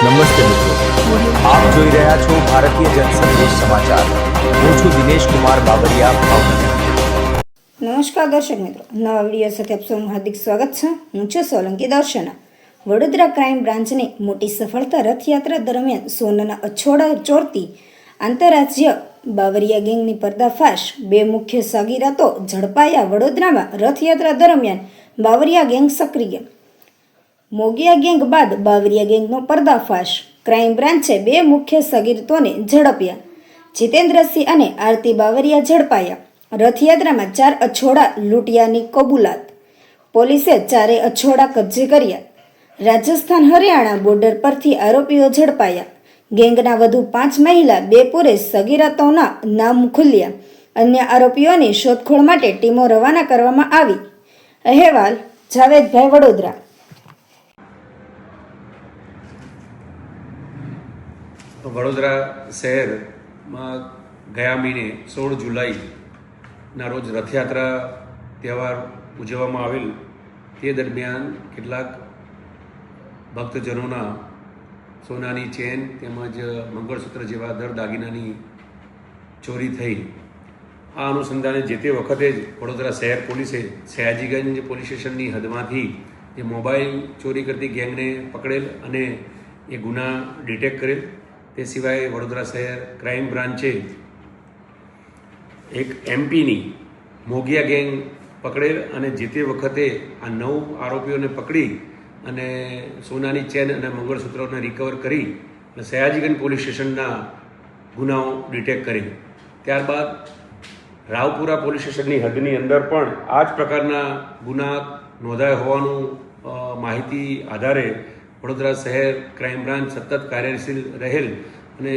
નમસ્તે મિત્રો, આપ જોઈ રહ્યા છો ભારતીય જનસંદેશ સમાચાર. હું છું દિનેશ કુમાર બાબરિયા, ભાવનગર. નમસ્કાર દર્શક મિત્રો, નવા વિડીયો સાથે આપ સૌનું હાર્દિક સ્વાગત છે. હું છું સોલંકી દર્શના. વડોદરા ક્રાઇમ બ્રાન્ચની મોટી સફળતા. રથયાત્રા દરમિયાન સોનાના અછોડા ચોરતી આંતરરાજ્ય બાવરિયા ગેંગની પર્દાફાશ. 2 મુખ્ય સાગીરાતો ઝડપાયા. વડોદરામાં રથયાત્રા દરમિયાન બાવરિયા ગેંગ સક્રિય. મોગિયા ગેંગ બાદ બાવરિયા ગેંગનો પર્દાફાશ. ક્રાઇમ બ્રાન્ચે 2 મુખ્ય સગીરતોને ઝડપ્યા. જીતેન્દ્રસિંહ અને આરતી બાવરિયા ઝડપાયા. રથયાત્રામાં 4 અછોડા લૂંટિયાની કબૂલાત. પોલીસે 4 અછોડા કબજે કર્યા. રાજસ્થાન હરિયાણા બોર્ડર પરથી આરોપીઓ ઝડપાયા. ગેંગના વધુ 5 મહિલા 2 પુરુષ સગીરાતોના નામ ખુલ્યા. અન્ય આરોપીઓની શોધખોળ માટે ટીમો રવાના કરવામાં આવી. અહેવાલ જાવેદભાઈ, વડોદરા. વડોદરા શહેરમાં ગયા મહિને 16 જુલાઈના રોજ રથયાત્રા તહેવાર ઉજવવામાં આવેલ. તે દરમિયાન કેટલાક ભક્તજનોના સોનાની ચેન તેમજ મંગળસૂત્ર જેવા દાગીનાની ચોરી થઈ. આ અનુસંધાને જે તે વખતે જ વડોદરા શહેર પોલીસે સયાજીગંજ પોલીસ સ્ટેશનની હદમાંથી જે મોબાઈલ ચોરી કરતી ગેંગને પકડેલ અને એ ગુના ડિટેક્ટ કરેલ. તે સિવાય વડોદરા શહેર ક્રાઇમ બ્રાન્ચે એક એમપીની મોગિયા ગેંગ પકડેલ અને જે તે વખતે આ 9 આરોપીઓને પકડી અને સોનાની ચેન અને મંગળસૂત્રોને રિકવર કરી અને સયાજીગંજ પોલીસ સ્ટેશનના ગુનાઓ ડિટેક્ટ કરી. ત્યારબાદ રાવપુરા પોલીસ સ્ટેશનની હદની અંદર પણ આ જ પ્રકારના ગુના નોંધાયા હોવાનું માહિતી આધારે વડોદરા શહેર ક્રાઇમ બ્રાન્ચ સતત કાર્યશીલ રહેલ અને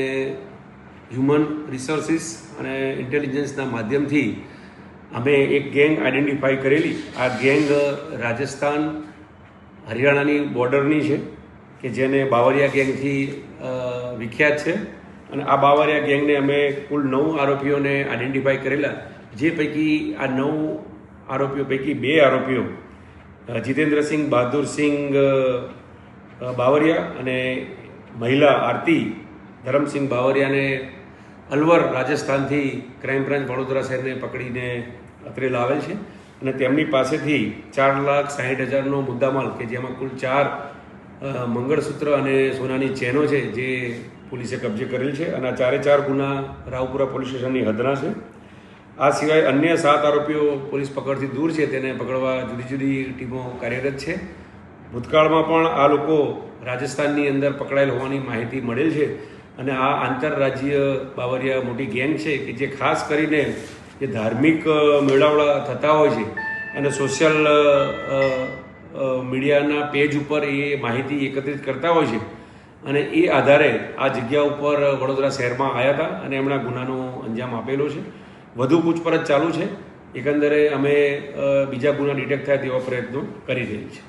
હ્યુમન રિસોર્સિસ અને ઇન્ટેલિજન્સના માધ્યમથી અમે એક ગેંગ આઈડેન્ટિફાઈ કરેલી. આ ગેંગ રાજસ્થાન હરિયાણાની બોર્ડરની છે કે જેને બાવરિયા ગેંગથી વિખ્યાત છે. અને આ બાવરિયા ગેંગને અમે કુલ 9 આરોપીઓને આઈડેન્ટિફાઈ કરેલા. જે પૈકી આ 9 આરોપીઓ પૈકી 2 આરોપીઓ જીતેન્દ્રસિંહ બહાદુરસિંહ બાવરિયા અને મહિલા આરતી ધરમસિંહ બાવરિયાને અલવર રાજસ્થાનથી ક્રાઇમ બ્રાન્ચ વડોદરા શહેરને પકડીને અત્રે લાવેલ છે. અને તેમની પાસેથી 4,60,000નો મુદ્દામાલ કે જેમાં કુલ 4 મંગળસૂત્ર અને સોનાની ચેનો છે જે પોલીસે કબજે કરેલ છે. અને આ 4 ગુના રાવપુરા પોલીસ સ્ટેશનની હદના છે. આ સિવાય અન્ય 7 આરોપીઓ પોલીસ પકડથી દૂર છે, તેને પકડવા જુદી જુદી ટીમો કાર્યરત છે. ભૂતકાળમાં પણ આ લોકો રાજસ્થાનની અંદર પકડાયેલ હોવાની માહિતી મળેલ છે. અને આ આંતરરાજ્ય બાવરિયા મોટી ગેંગ છે કે જે ખાસ કરીને જે ધાર્મિક મેળાવડા થતા હોય છે અને સોશિયલ મીડિયાના પેજ ઉપર એ માહિતી એકત્રિત કરતા હોય છે. અને એ આધારે આ જગ્યા ઉપર વડોદરા શહેરમાં આવ્યા હતા અને એમણે ગુનાનો અંજામ આપેલો છે. વધુ પૂછપરછ ચાલુ છે. એકંદરે અમે બીજા ગુના ડિટેક્ટ થાય તેવા પ્રયત્નો કરી રહી છે.